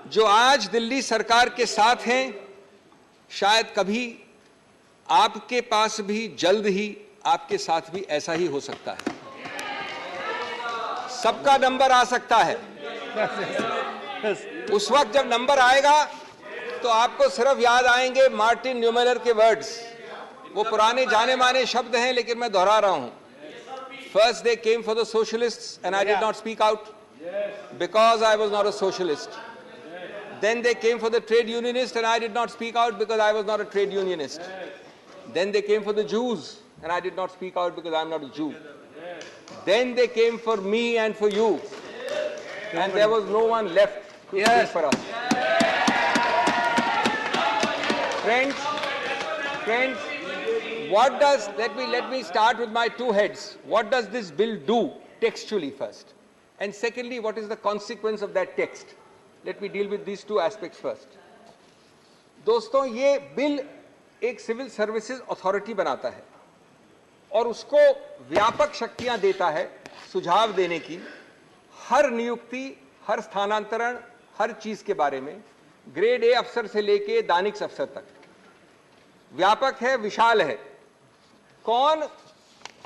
जो आज दिल्ली सरकार के साथ हैं, शायद कभी आपके पास भी जल्द ही आपके साथ भी ऐसा ही हो सकता है। सबका नंबर आ सकता है। उस वक्त जब नंबर आएगा तो आपको सिर्फ याद आएंगे मार्टिन न्यूमेलर के वर्ड्स। वो पुराने जाने माने शब्द हैं, लेकिन मैं दोहरा रहा हूं। First they came for the socialists and I did not speak out because I was not a socialist. Then they came for the trade unionists and I did not speak out because I was not a trade unionist. Then they came for the Jews and I did not speak out because I am not a Jew. Then they came for me and for you, and there was no one left to speak for us. Friends, what does, let me start with my two heads. What does this bill do textually first? And secondly, what is the consequence of that text? Let me deal with these two aspects first. दोस्तों, ये bill एक civil services authority बनाता है और उसको व्यापक शक्तियां देता है सुझाव देने की, हर नियुक्ति, हर स्थानांतरण, हर चीज के बारे में, ग्रेड ए अफसर से लेके दानिश अफसर तक। व्यापक है, विशाल है। कौन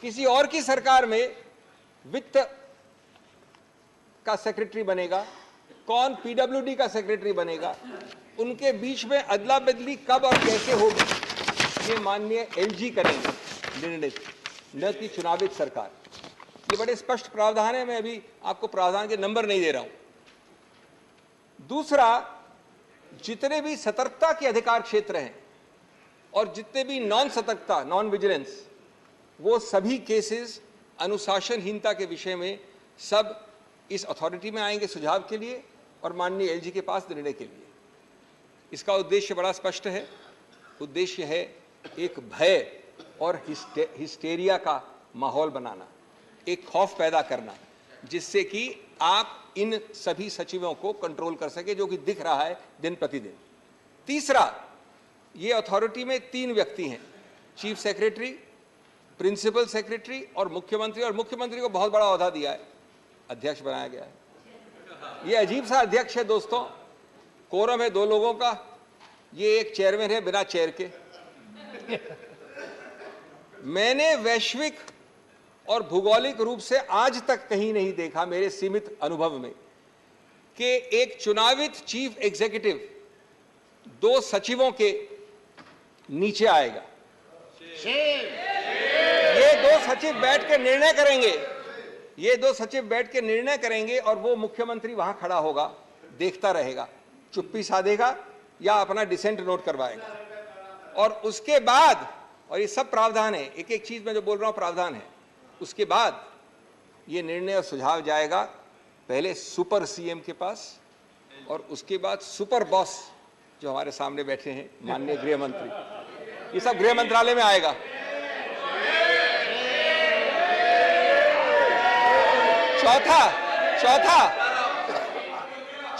किसी और की सरकार में वित्त का सेक्रेटरी बनेगा, कौन पीडब्ल्यूडी का सेक्रेटरी बनेगा, उनके बीच में अदला बदली कब और कैसे होगी, ये माननीय एलजी करेंगे निर्णय, न कि चुनावित सरकार। ये बड़े स्पष्ट प्रावधान है। मैं अभी आपको प्रावधान के नंबर नहीं दे रहा हूं। दूसरा, जितने भी सतर्कता के अधिकार क्षेत्र हैं और जितने भी नॉन सतर्कता, नॉन विजिलेंस, वो सभी केसेस अनुशासनहीनता के विषय में सब इस अथॉरिटी में आएंगे सुझाव के लिए और माननीय एलजी के पास निर्णय के लिए। इसका उद्देश्य बड़ा स्पष्ट है। उद्देश्य है एक भय और हिस्टेरिया का माहौल बनाना, एक खौफ पैदा करना, जिससे कि आप इन सभी सचिवों को कंट्रोल कर सके, जो कि दिख रहा है दिन प्रतिदिन। तीसरा, ये अथॉरिटी में 3 व्यक्ति हैं, चीफ सेक्रेटरी, प्रिंसिपल सेक्रेटरी और मुख्यमंत्री। और मुख्यमंत्री को बहुत बड़ा ओहदा दिया है, अध्यक्ष बनाया गया है। ये अजीब सा अध्यक्ष है दोस्तों। कोरम है 2 लोगों का, ये एक चेयरमैन है बिना चेयर के। मैंने वैश्विक और भौगोलिक रूप से आज तक कहीं नहीं देखा मेरे सीमित अनुभव में कि एक चुनावित चीफ एग्जीक्यूटिव 2 सचिवों के नीचे आएगा। ये 2 सचिव बैठ के निर्णय करेंगे, ये 2 सचिव बैठ के निर्णय करेंगे और वो मुख्यमंत्री वहां खड़ा होगा, देखता रहेगा, चुप्पी साधेगा या अपना डिसेंट नोट करवाएगा। और उसके बाद, और ये सब प्रावधान है, एक एक चीज में जो बोल रहा हूं प्रावधान है, उसके बाद ये निर्णय और सुझाव जाएगा पहले सुपर सीएम के पास और उसके बाद सुपर बॉस जो हमारे सामने बैठे हैं माननीय गृह मंत्री, ये सब गृह मंत्रालय में आएगा।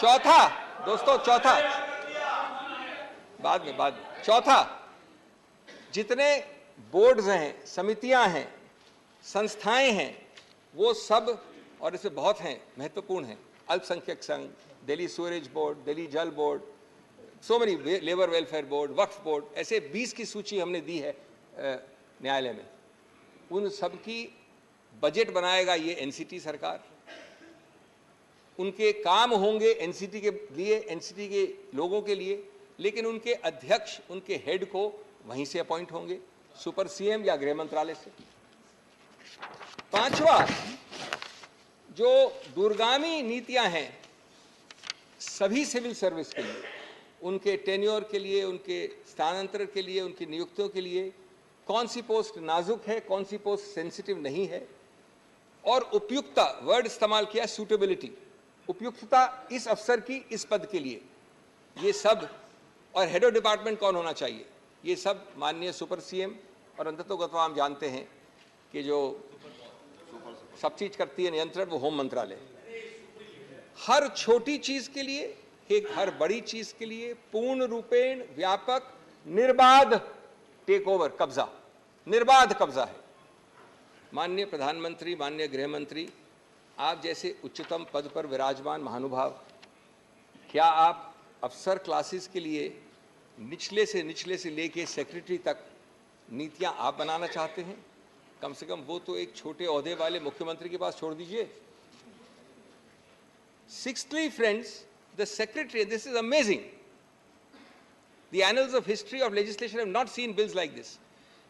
चौथा दोस्तों, बाद में चौथा, जितने बोर्ड्स हैं, समितियां हैं, संस्थाएं हैं, वो सब, और इसमें बहुत हैं, महत्वपूर्ण हैं, अल्पसंख्यक संघ, Delhi सूरेज board, Delhi Jal board, so many, labour welfare board, Waqf board, ऐसे 20 की सूची हमने दी है न्यायालय में। उन सब की बजट बनाएगा ये एनसीटी सरकार। उनके काम होंगे एनसीटी के लिए, एनसीटी के लोगों के लिए, लेकिन उनके अध्यक्ष, उनके हेड को वहीं से अपॉइंट होंगे, सुपर सीएम या गृह मंत्रालय से। 5वां, जो दूरगामी नीतियां हैं सभी सिविल सर्विस के लिए, उनके टेन्योर के लिए, उनके स्थानांतरण के लिए, उनकी नियुक्तियों के लिए, कौन सी पोस्ट नाजुक है, कौन सी पोस्ट सेंसिटिव नहीं है, और उपयुक्तता, वर्ड इस्तेमाल किया सूटेबिलिटी, उपयुक्तता इस अफसर की इस पद के लिए, ये सब, और हेड ऑफ डिपार्टमेंट कौन होना चाहिए, ये सब माननीय सुपर सीएम, और अंततोगत्वा हम जानते हैं कि जो सब चीज करती है नियंत्रण, वो होम मंत्रालय। हर छोटी चीज के लिए, एक हर बड़ी चीज के लिए पूर्ण रूपेण व्यापक निर्बाध टेक ओवर, कब्जा, निर्बाध कब्जा है। माननीय प्रधानमंत्री, माननीय गृह मंत्री, आप जैसे उच्चतम पद पर विराजमान महानुभाव, क्या आप अफसर क्लासेस के लिए निचले से लेके सेक्रेटरी तक नीतियां आप बनाना चाहते हैं, कम से कम वो तो एक छोटे ओहदे वाले मुख्यमंत्री के पास छोड़ दीजिए. Sixthly, friends, the secretary, this is amazing. The annals of history of legislation have not seen bills like this.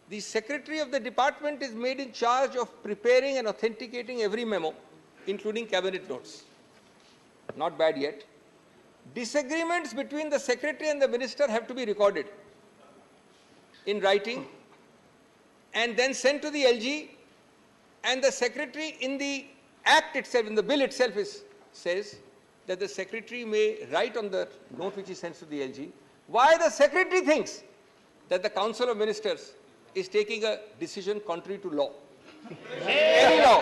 The secretary of the department is made in charge of preparing and authenticating every memo, including cabinet notes. Not bad yet. Disagreements between the secretary and the minister have to be recorded in writing and then sent to the LG, and the secretary in the act itself, in the bill itself says that the secretary may write on the note which he sends to the LG why the secretary thinks that the Council of Ministers is taking a decision contrary to law. Any law.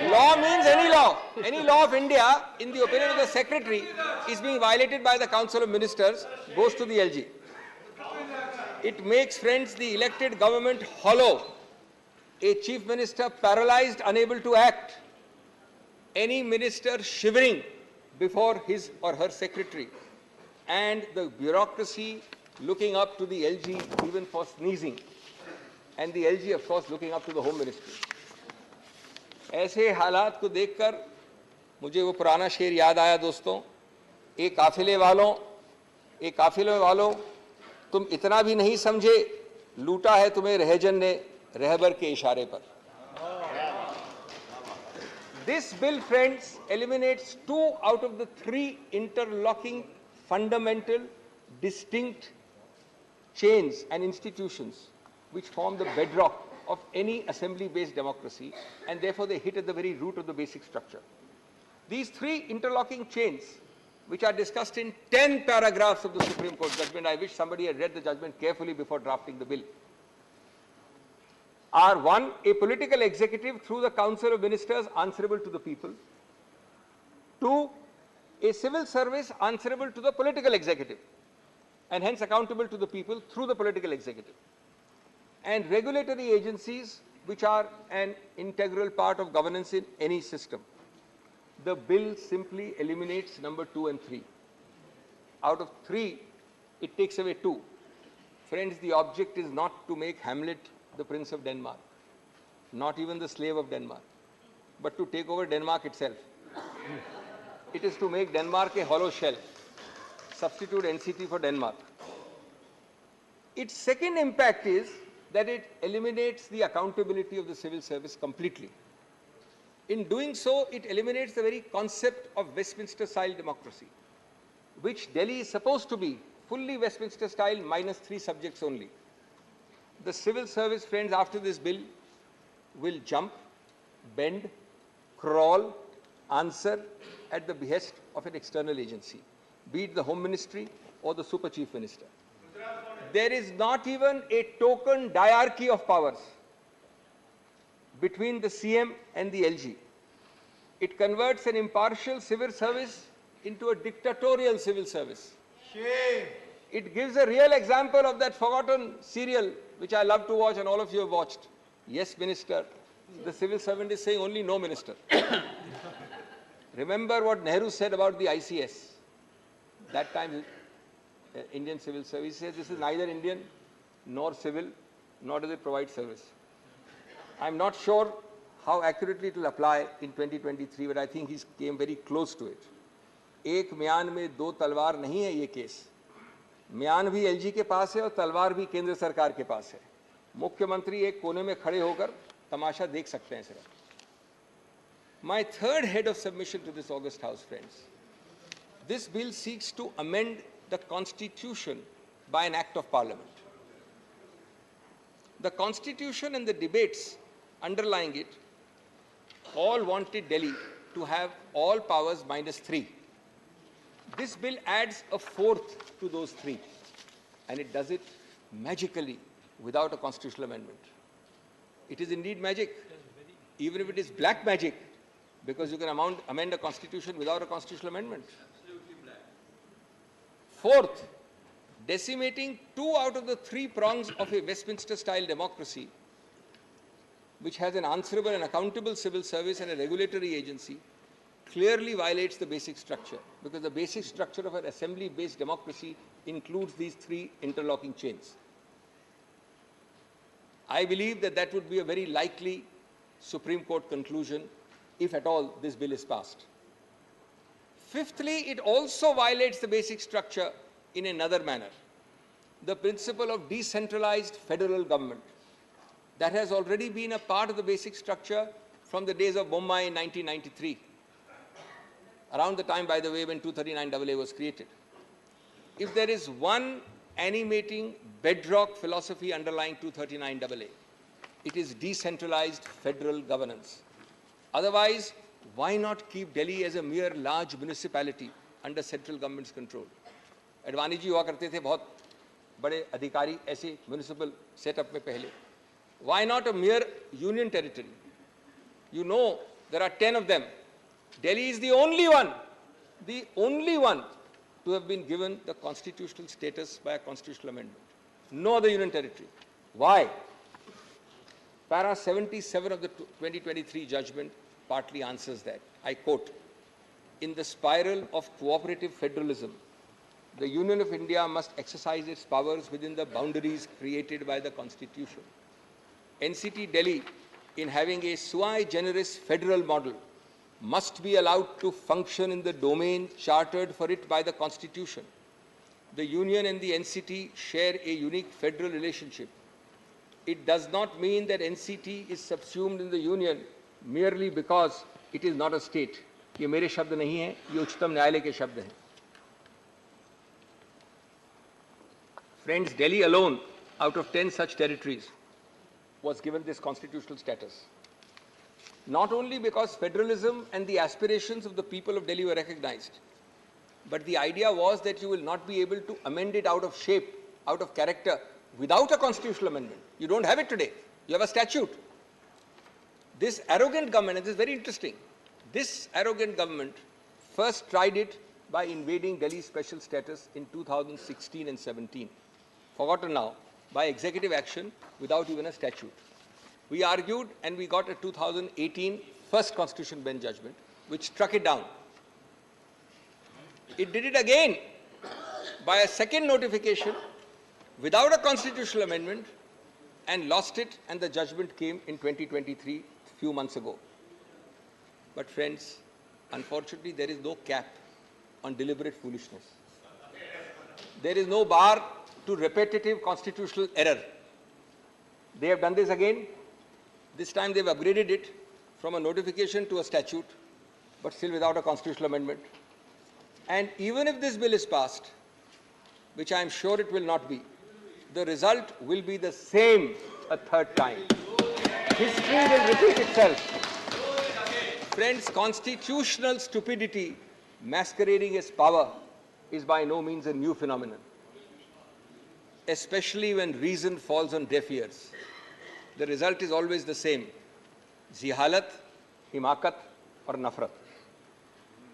Law means any law. Any law of India, in the opinion of the secretary, is being violated by the Council of Ministers, goes to the LG. It makes, friends, the elected government hollow. A chief minister paralyzed, unable to act. Any minister shivering before his or her secretary. And the bureaucracy looking up to the LG even for sneezing. And the LG, of course, looking up to the Home Ministry. ऐसे हालात को देखकर मुझे वो पुराना शेर याद आया दोस्तों, एक काफिले वालों तुम इतना भी नहीं समझे, लूटा है तुम्हें रहजन ने रहबर के इशारे पर. This bill, friends, eliminates 2 out of the 3 interlocking, fundamental, distinct chains and institutions which form the bedrock of any assembly-based democracy, and therefore they hit at the very root of the basic structure. These 3 interlocking chains, which are discussed in 10 paragraphs of the Supreme Court judgment, I wish somebody had read the judgment carefully before drafting the bill, are: 1, a political executive through the Council of Ministers answerable to the people; 2, a civil service answerable to the political executive and hence accountable to the people through the political executive; and regulatory agencies which are an integral part of governance in any system. The bill simply eliminates number 2 and 3. Out of 3, it takes away 2. Friends, the object is not to make Hamlet the Prince of Denmark, not even the slave of Denmark, but to take over Denmark itself. It is to make Denmark a hollow shell, substitute NCT for Denmark. Its second impact is that it eliminates the accountability of the civil service completely. In doing so, it eliminates the very concept of Westminster-style democracy, which Delhi is supposed to be fully Westminster-style minus 3 subjects only. The civil service, friends, after this bill, will jump, bend, crawl, answer at the behest of an external agency, be it the Home Ministry or the Super Chief Minister. There is not even a token diarchy of powers between the CM and the LG. It converts an impartial civil service into a dictatorial civil service. Shame. It gives a real example of that forgotten serial which I love to watch and all of you have watched. Yes, Minister. The civil servant is saying only no, Minister. Remember what Nehru said about the ICS. That time, Indian Civil Service says this is neither Indian nor civil, nor does it provide service. I'm not sure how accurately it will apply in 2023, but I think he came very close to it. एक म्यान में 2 तलवार नहीं है ये case. म्यान भी LG के पास है और तलवार भी केंद्र सरकार के पास है. मुख्यमंत्री एक कोने में खड़े होकर तमाशा देख सकते हैं सिर्फ. My third head of submission to this august House, friends. This bill seeks to amend the Constitution by an act of Parliament. The Constitution and the debates underlying it all wanted Delhi to have all powers minus 3. This bill adds a 4th to those 3, and it does it magically without a constitutional amendment. It is indeed magic, even if it is black magic, because you can amend a constitution without a constitutional amendment. 4th, decimating 2 out of the 3 prongs of a Westminster-style democracy, which has an answerable and accountable civil service and a regulatory agency, clearly violates the basic structure, because the basic structure of an assembly-based democracy includes these three interlocking chains. I believe that that would be a very likely Supreme Court conclusion if at all this bill is passed. Fifthly, it also violates the basic structure in another manner. The principle of decentralized federal government that has already been a part of the basic structure from the days of Bombay in 1993, around the time, by the way, when 239AA was created. If there is one animating bedrock philosophy underlying 239AA, it is decentralized federal governance. Otherwise, why not keep Delhi as a mere large municipality under central government's control? Advani ji हुआ करते थे बहुत बड़े अधिकारी ऐसे municipal setup में पहले. Why not a mere union territory? You know, there are 10 of them. Delhi is the only one to have been given the constitutional status by a constitutional amendment. No other union territory. Why? Para 77 of the 2023 judgment partly answers that. I quote, "In the spiral of cooperative federalism, the Union of India must exercise its powers within the boundaries created by the Constitution. NCT Delhi, in having a sui generis federal model, must be allowed to function in the domain chartered for it by the Constitution. The Union and the NCT share a unique federal relationship. It does not mean that NCT is subsumed in the Union merely because it is not a state." ये मेरे शब्द नहीं हैं, ये उच्चतम न्यायालय के शब्द हैं. Friends, Delhi alone, out of 10 such territories, was given this constitutional status. Not only because federalism and the aspirations of the people of Delhi were recognized, but the idea was that you will not be able to amend it out of shape, out of character, without a constitutional amendment. You don't have it today. You have a statute. This arrogant government, and this is very interesting, this arrogant government first tried it by invading Delhi's special status in 2016 and 17. Forgotten now, by executive action without even a statute. We argued and we got a 2018 first Constitution Bench judgment which struck it down. It did it again by a second notification without a constitutional amendment and lost it, and the judgment came in 2023, a few months ago. But friends, unfortunately there is no cap on deliberate foolishness. There is no bar to repetitive constitutional error. They have done this again. This time they've upgraded it from a notification to a statute, but still without a constitutional amendment. And even if this bill is passed, which I am sure it will not be, the result will be the same a third time. History will repeat itself. Friends, constitutional stupidity masquerading as power is by no means a new phenomenon, especially when reason falls on deaf ears. The result is always the same: जिहालत, हिमाकत और नफरत.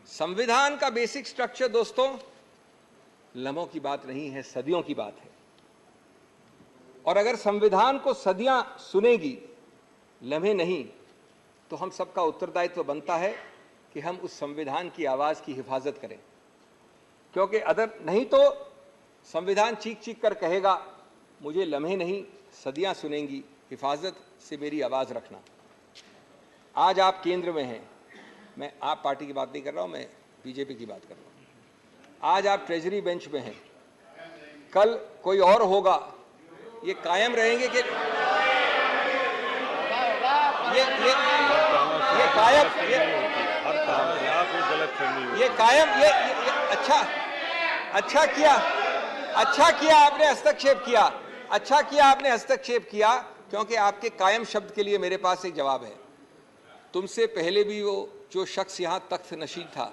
संविधान का basic structure दोस्तों लम्हों की बात नहीं है, सदियों की बात है. और अगर संविधान को सदियां सुनेगी, लम्हे नहीं, तो हम सबका उत्तरदायित्व बनता है कि हम उस संविधान की आवाज की हिफाजत करें. क्योंकि अदर नहीं तो संविधान चीख चीख कर कहेगा, मुझे लम्हे नहीं, सदियां सुनेंगी, हिफाजत से मेरी आवाज रखना. आज आप केंद्र में हैं, मैं आप पार्टी की बात नहीं कर रहा हूं, मैं बीजेपी की बात कर रहा हूं. आज आप ट्रेजरी बेंच में हैं, कल कोई और होगा. ये कायम रहेंगे कि अच्छा किया आपने हस्तक्षेप किया, क्योंकि आपके कायम शब्द के लिए मेरे पास एक जवाब है. तुमसे पहले भी वो जो शख्स यहाँ तख्त नशीन था,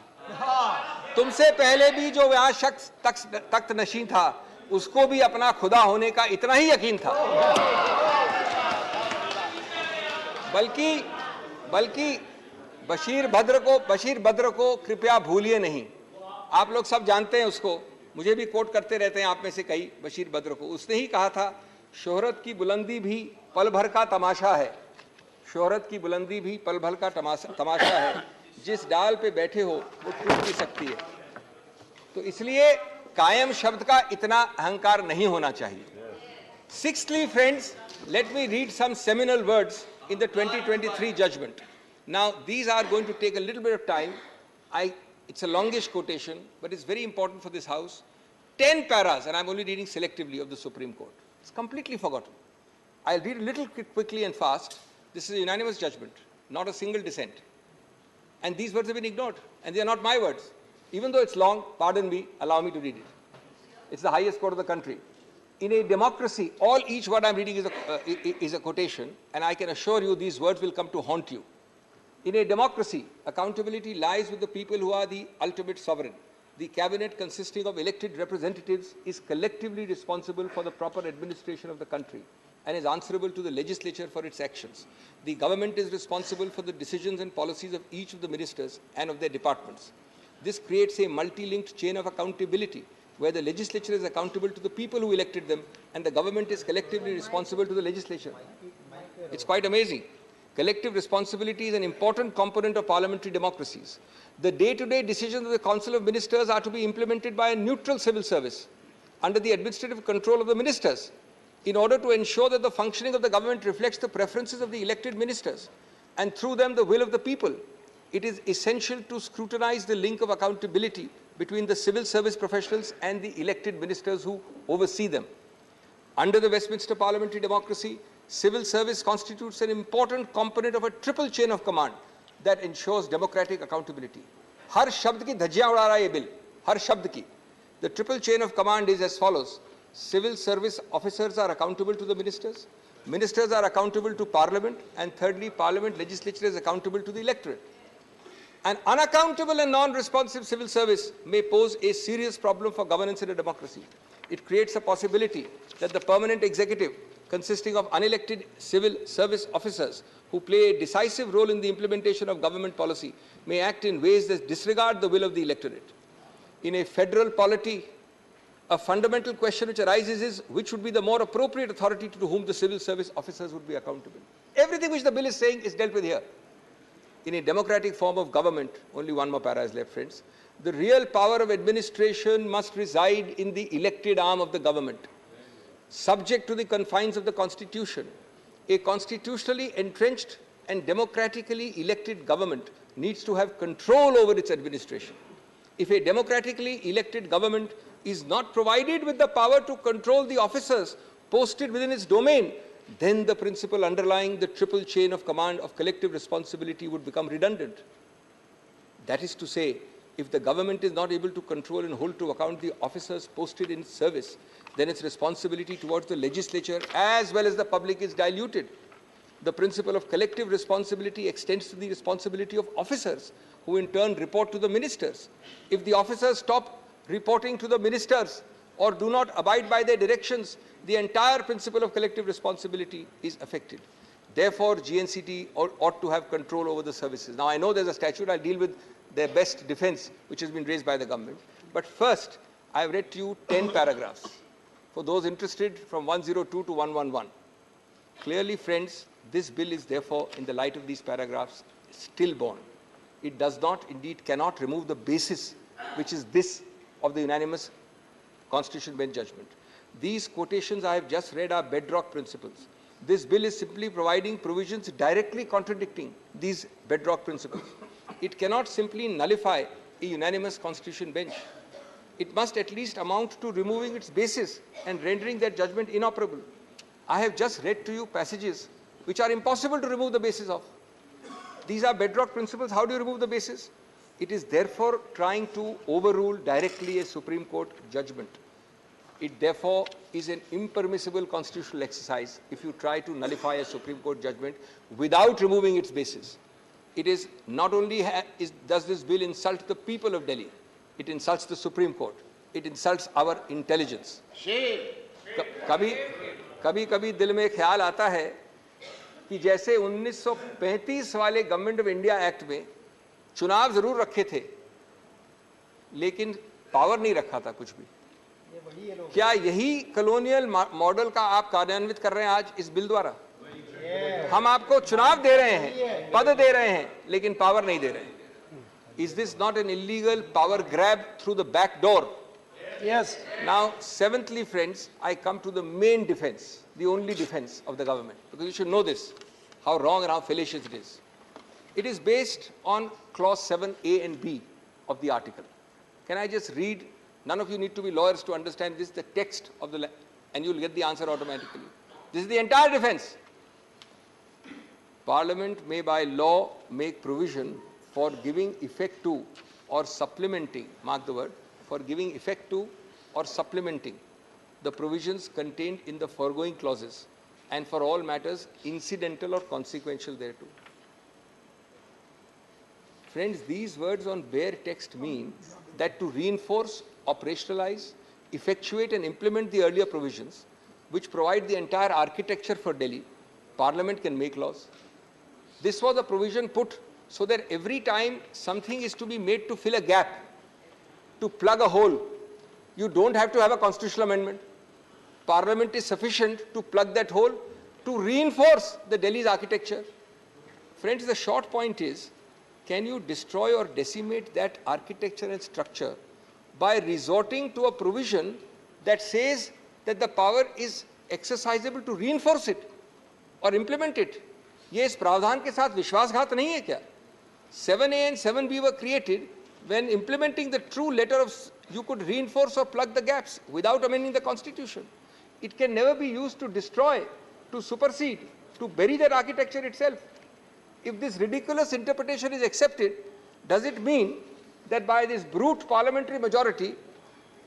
तुमसे पहले भी जो यहाँ शख्स तख्त नशीन था, उसको भी अपना खुदा होने का इतना ही यकीन था. बल्कि बशीर बद्र को कृपया भूलिए नहीं. आप लोग सब जानते हैं उसको, मुझे भी कोट करते रहते हैं आप में से कई. बशीर बद्र को उसने ही कहा था, शोहरत की बुलंदी भी पल भर का तमाशा है. शोहरत की बुलंदी भी पल भर का तमाशा है. जिस डाल पे बैठे हो वो टूट भी सकती है। तो इसलिए कायम शब्द का इतना अहंकार नहीं होना चाहिए। Sixthly, friends, let me read some seminal words in the 2023 judgment. Now, these are going to take a little bit of time. It's a longish quotation, but it's very important for this House. 10 paras, and I'm only reading selectively, of the Supreme Court. It's completely forgotten. I'll read a little quickly and fast. This is a unanimous judgment, not a single dissent. And these words have been ignored, and they are not my words. Even though it's long, pardon me, allow me to read it. It's the highest court of the country. In a democracy, each word I'm reading is a quotation, and I can assure you these words will come to haunt you. In a democracy, accountability lies with the people who are the ultimate sovereign. The cabinet, consisting of elected representatives, is collectively responsible for the proper administration of the country and is answerable to the legislature for its actions. The government is responsible for the decisions and policies of each of the ministers and of their departments. This creates a multi-linked chain of accountability, where the legislature is accountable to the people who elected them and the government is collectively responsible to the legislature. It's quite amazing. Collective responsibility is an important component of parliamentary democracies. The day-to-day decisions of the Council of Ministers are to be implemented by a neutral civil service under the administrative control of the ministers, in order to ensure that the functioning of the government reflects the preferences of the elected ministers and through them the will of the people. It is essential to scrutinize the link of accountability between the civil service professionals and the elected ministers who oversee them. Under the Westminster parliamentary democracy, civil service constitutes an important component of a triple chain of command that ensures democratic accountability. हर शब्द की धज्जियां उड़ा रहा है ये bill, हर शब्द की. The triple chain of command is as follows. Civil service officers are accountable to the ministers, ministers are accountable to parliament, and thirdly, parliament legislature is accountable to the electorate. An unaccountable and non-responsive civil service may pose a serious problem for governance in a democracy. It creates a possibility that the permanent executive, consisting of unelected civil service officers who play a decisive role in the implementation of government policy, may act in ways that disregard the will of the electorate. In a federal polity, a fundamental question which arises is which would be the more appropriate authority to whom the civil service officers would be accountable. Everything which the bill is saying is dealt with here. In a democratic form of government, only one more para is left, friends, the real power of administration must reside in the elected arm of the government, subject to the confines of the Constitution. A constitutionally entrenched and democratically elected government needs to have control over its administration. If a democratically elected government is not provided with the power to control the officers posted within its domain, then the principle underlying the triple chain of command of collective responsibility would become redundant. That is to say, if the government is not able to control and hold to account the officers posted in service, then its responsibility towards the legislature as well as the public is diluted. The principle of collective responsibility extends to the responsibility of officers, who in turn report to the ministers. If the officers stop reporting to the ministers or do not abide by their directions, the entire principle of collective responsibility is affected. Therefore, GNCT ought to have control over the services. Now, I know there's a statute. I'll deal with their best defense, which has been raised by the government. But first, I've read to you 10 paragraphs. For those interested, from 102 to 111. Clearly, friends, this bill is therefore, in the light of these paragraphs, stillborn. It does not, indeed cannot remove the basis, which is this of the unanimous Constitution Bench judgment. These quotations I have just read are bedrock principles. This bill is simply providing provisions directly contradicting these bedrock principles. It cannot simply nullify a unanimous Constitution Bench. It must at least amount to removing its basis and rendering that judgment inoperable. I have just read to you passages which are impossible to remove the basis of. These are bedrock principles. How do you remove the basis? It is therefore trying to overrule directly a Supreme Court judgment. It therefore is an impermissible constitutional exercise if you try to nullify a Supreme Court judgment without removing its basis. It is not only does this bill insult the people of Delhi, it insults the Supreme Court. It insults our intelligence. कभी दिल में ख्याल आता है कि जैसे 1935 वाले government of India act में चुनाव जरूर रखे थे, लेकिन पावर नहीं रखा था कुछ भी. क्या यही कॉलोनियल मॉडल का आप कार्यान्वित कर रहे हैं आज इस बिल द्वारा? हम आपको चुनाव दे रहे हैं, पद दे रहे हैं, लेकिन पावर नहीं दे रहे हैं. Is this not an illegal power grab through the back door? Yes. Now, seventhly, friends, I come to the main defense, the only defense of the government, because you should know this, how wrong and how fallacious it is. It is based on clause 7A and B of the article. Can I just read? None of you need to be lawyers to understand this, the text of the, and you'll get the answer automatically. This is the entire defense. Parliament may by law make provision for giving effect to or supplementing, mark the word, for giving effect to or supplementing the provisions contained in the foregoing clauses and for all matters incidental or consequential thereto. Friends, these words on bare text mean that to reinforce, operationalize, effectuate and implement the earlier provisions which provide the entire architecture for Delhi, Parliament can make laws. This was a provision put so that every time something is to be made to fill a gap, to plug a hole, you don't have to have a constitutional amendment. Parliament is sufficient to plug that hole, to reinforce the Delhi's architecture. Friends, the short point is, can you destroy or decimate that architecture and structure by resorting to a provision that says that the power is exercisable to reinforce it or implement it? ये इस प्रावधान के साथ विश्वासघात नहीं है क्या? 7A and 7B were created when implementing the true letter of, you could reinforce or plug the gaps without amending the constitution. It can never be used to destroy, to supersede, to bury that architecture itself. If this ridiculous interpretation is accepted, does it mean that by this brute parliamentary majority,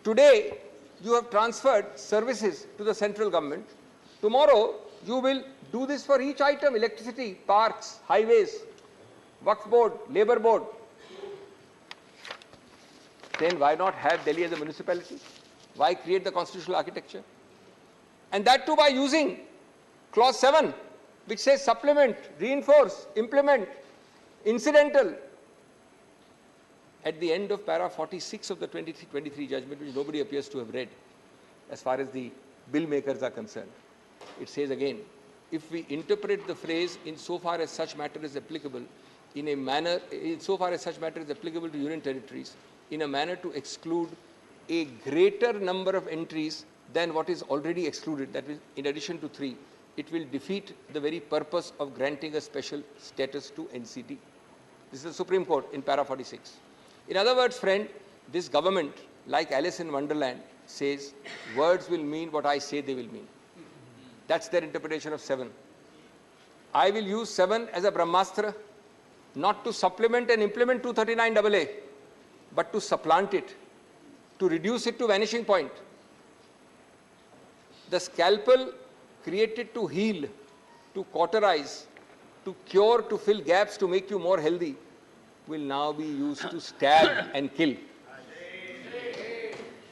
today you have transferred services to the central government, tomorrow you will do this for each item, electricity, parks, highways, Waqf board, labor board. Then why not have Delhi as a municipality? Why create the constitutional architecture? And that too by using clause 7, which says supplement, reinforce, implement, incidental. At the end of para 46 of the 23 judgment, which nobody appears to have read, as far as the bill makers are concerned, it says again, if we interpret the phrase insofar as such matter is applicable in a manner, insofar as such matter is applicable to union territories, in a manner to exclude a greater number of entries than what is already excluded, that is, in addition to 3, it will defeat the very purpose of granting a special status to NCT. This is the Supreme Court in para 46. In other words, friend, this government, like Alice in Wonderland, says words will mean what I say they will mean. That's their interpretation of 7. I will use 7 as a Brahmastra, not to supplement and implement 239AA, but to supplant it, to reduce it to vanishing point. The scalpel created to heal, to cauterize, to cure, to fill gaps, to make you more healthy, will now be used to stab and kill.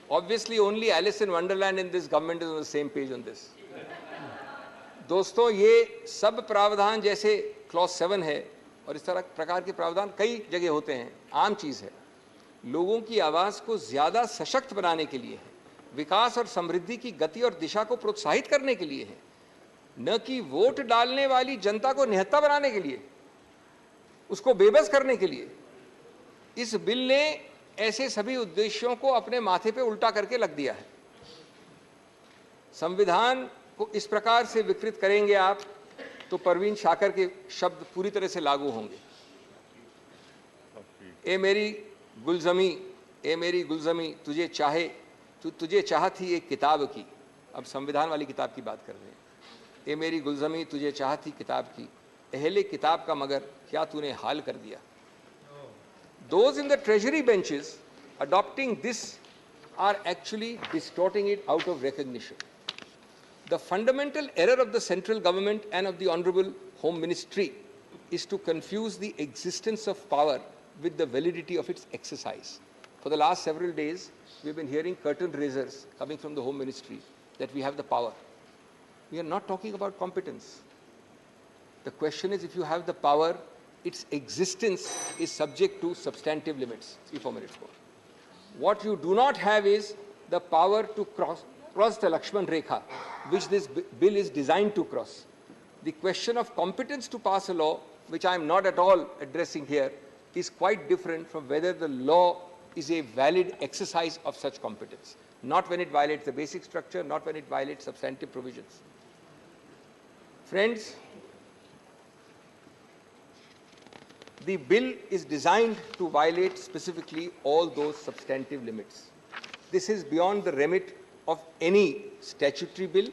Obviously, only Alice in Wonderland in this government is on the same page on this. दोस्तों, ये सब प्रावधान जैसे clause 7 है और इस तरह प्रकार के प्रावधान कई जगह होते हैं, आम चीज़ है, लोगों की आवाज़ को ज़्यादा सशक्त बनाने के लिए है, विकास और समृद्धि की गति और दिशा को प्रोत्साहित करने के लिए है, न कि वोट डालने वाली जनता को निहत्था बनाने के लिए, उसको बेबस करने के लिए। इस बिल ने ऐसे सभी उद्देश्यों को अपने माथे पे उल्टा करके लग दिया है। संविधान को इस प्रकार से विकृत करेंगे आप तो परवीन शाकर के शब्द पूरी तरह से लागू होंगे। ए मेरी गुलजमी तुझे चाह थी एक किताब की, अब संविधान वाली किताब की बात कर रहे हैं। ए मेरी गुलजमी तुझे चाह थी किताब की, अहले किताब का मगर क्या तूने हाल कर दिया। Those in the treasury benches adopting this are actually distorting it out of recognition. The fundamental error of the central government and of the Honorable Home Ministry is to confuse the existence of power with the validity of its exercise. For the last several days, we've been hearing curtain raisers coming from the Home Ministry that we have the power. We are not talking about competence. The question is, if you have the power, its existence is subject to substantive limits. 3-4 minutes more. What you do not have is the power to cross the Lakshman Rekha, which this bill is designed to cross. The question of competence to pass a law, which I am not at all addressing here, is quite different from whether the law is a valid exercise of such competence. Not when it violates the basic structure, not when it violates substantive provisions. Friends, the bill is designed to violate specifically all those substantive limits. This is beyond the remit of any statutory bill.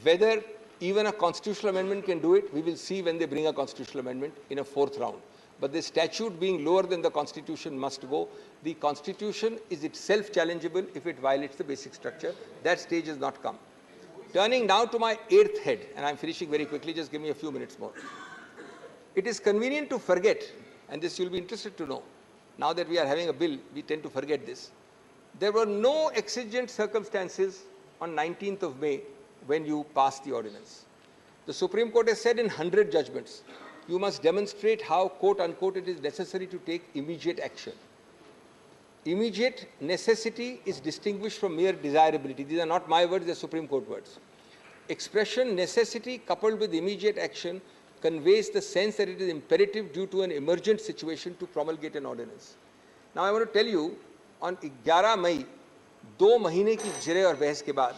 Whether even a constitutional amendment can do it, we will see when they bring a constitutional amendment in a fourth round. But the statute being lower than the Constitution must go. The Constitution is itself challengeable if it violates the basic structure. That stage has not come. Turning now to my eighth head, and I'm finishing very quickly, just give me a few minutes more. It is convenient to forget, and this you'll be interested to know, now that we are having a bill, we tend to forget this. There were no exigent circumstances on 19th of May when you passed the ordinance. The Supreme Court has said in 100 judgments, you must demonstrate how, quote unquote, it is necessary to take immediate action. Immediate necessity is distinguished from mere desirability. These are not my words, they are Supreme Court words. Expression necessity coupled with immediate action conveys the sense that it is imperative due to an emergent situation to promulgate an ordinance. Now I want to tell you, on 11 May, 2 महीने की जिरे और बहस के बाद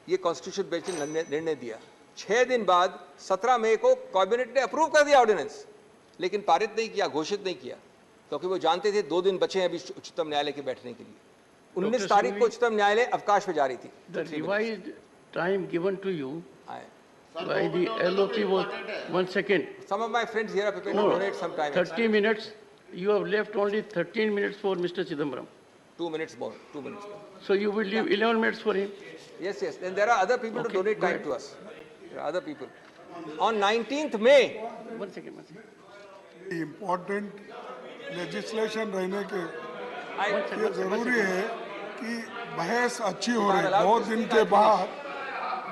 ये constitution bench ने निर्णय दिया। 6 दिन बाद 17 मई को कैबिनेट ने अप्रूव कर दिया ऑर्डिनेंस, लेकिन पारित नहीं किया, घोषित नहीं किया, क्योंकि वो जानते थे 2 दिन बचे हैं अभी उच्चतम न्यायालय के बैठने के लिए। 19 तारीख को उच्चतम न्यायालय अवकाश पे जा रही थी। The revised time given to you by the LOP was 1 second. Some of my friends here are prepared to donate some time. 30 minutes. You have left only 13 minutes for Mr. Chidambaram. 2 minutes more. 2 minutes more. So you will leave 11 minutes for him. Yes, yes. Then there are other people to donate time to us. There are other people. On 19th May. 1 second. 1 second. Important legislation रहने के ये जरूरी है कि बहस अच्छी हो रही है।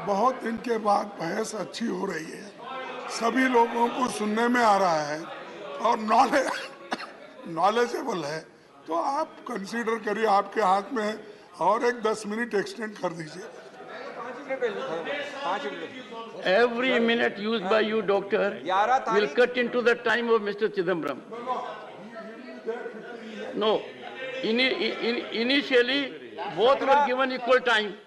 बहुत दिन के बाद बहस अच्छी हो रही है, सभी लोगों को सुनने में आ रहा है और नॉलेजेबल है, तो आप कंसीडर करिए, आपके हाथ में है, और एक 10 मिनट एक्सटेंड कर दीजिए। Every minute used by you, doctor, will cut into the time of Mr. Chidambaram. No. Initially, both were given equal time.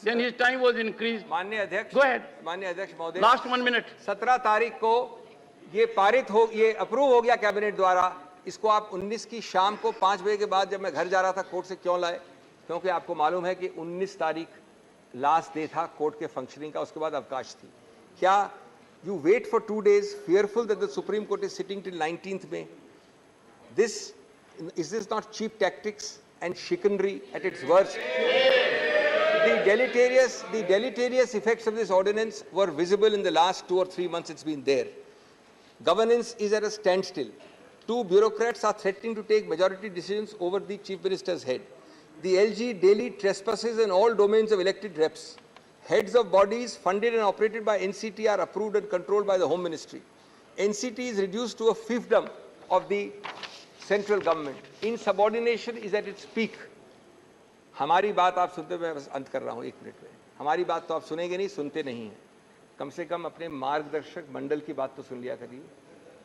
Then his time was increased. माननीय अध्यक्ष, Go ahead. माननीय अध्यक्ष महोदय, Last 1 minute. 17 तारीख को ये पारित हो, ये अप्रूव हो गया कैबिनेट द्वारा। इसको आप 19 की शाम को 5 बजे के बाद जब मैं घर जा रहा था कोर्ट से क्यों लाए? क्योंकि आपको मालूम है कि 19 तारीख लास्ट डे था कोर्ट के फंक्शनिंग का, उसके बाद अवकाश थी। क्या you wait for 2 days fearful that the Supreme Court is sitting till 19th May? Is this not cheap tactics and chicanery at its worst? The deleterious effects of this ordinance were visible in the last 2 or 3 months it's been there. Governance is at a standstill. 2 bureaucrats are threatening to take majority decisions over the Chief Minister's head. The LG daily trespasses in all domains of elected reps. Heads of bodies funded and operated by NCT are approved and controlled by the Home Ministry. NCT is reduced to a fiefdom of the central government. Insubordination is at its peak. हमारी बात आप सुनते, मैं बस अंत कर रहा हूँ 1 मिनट में। हमारी बात तो आप सुनेंगे नहीं, सुनते नहीं हैं। कम से कम अपने मार्गदर्शक मंडल की बात तो सुन लिया करिए,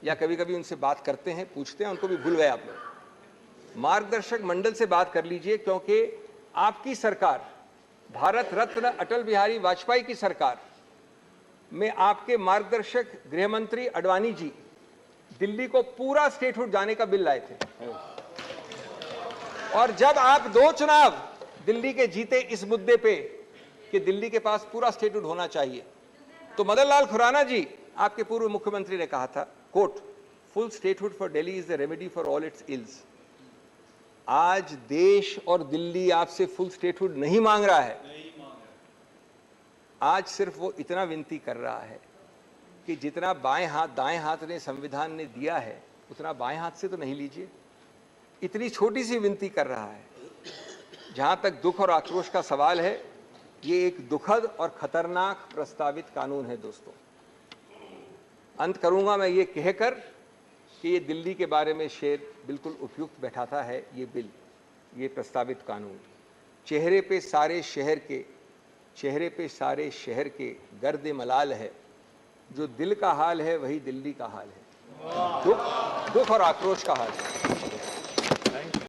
या कभी कभी उनसे बात करते हैं, पूछते हैं, उनको भी भूल गए आप लोग। मार्गदर्शक मंडल से बात कर लीजिए, क्योंकि आपकी सरकार, भारत रत्न अटल बिहारी वाजपेयी की सरकार में आपके मार्गदर्शक गृह मंत्री अडवाणी जी दिल्ली को पूरा स्टेटहुड जाने का बिल लाए थे। और जब आप 2 चुनाव दिल्ली के जीते इस मुद्दे पे कि दिल्ली के पास पूरा स्टेटहुड होना चाहिए, तो मदन लाल खुराना जी, आपके पूर्व मुख्यमंत्री, ने कहा था, quote, full statehood for Delhi is the remedy for all its ills. आज देश और दिल्ली आपसे फुल स्टेटहुड नहीं मांग रहा है। आज सिर्फ वो इतना विनती कर रहा है कि जितना बाएं हाथ दाएं हाथ ने संविधान ने दिया है, उतना बाएं हाथ से तो नहीं लीजिए। इतनी छोटी सी विनती कर रहा है। जहां तक दुख और आक्रोश का सवाल है, ये एक दुखद और खतरनाक प्रस्तावित कानून है दोस्तों। अंत करूंगा मैं ये कहकर कि ये दिल्ली के बारे में शेर बिल्कुल उपयुक्त बैठाता है ये बिल, ये प्रस्तावित कानून। चेहरे पे सारे शहर के गर्द मलाल है, जो दिल का हाल है वही दिल्ली का हाल है। दुख और आक्रोश का हाल।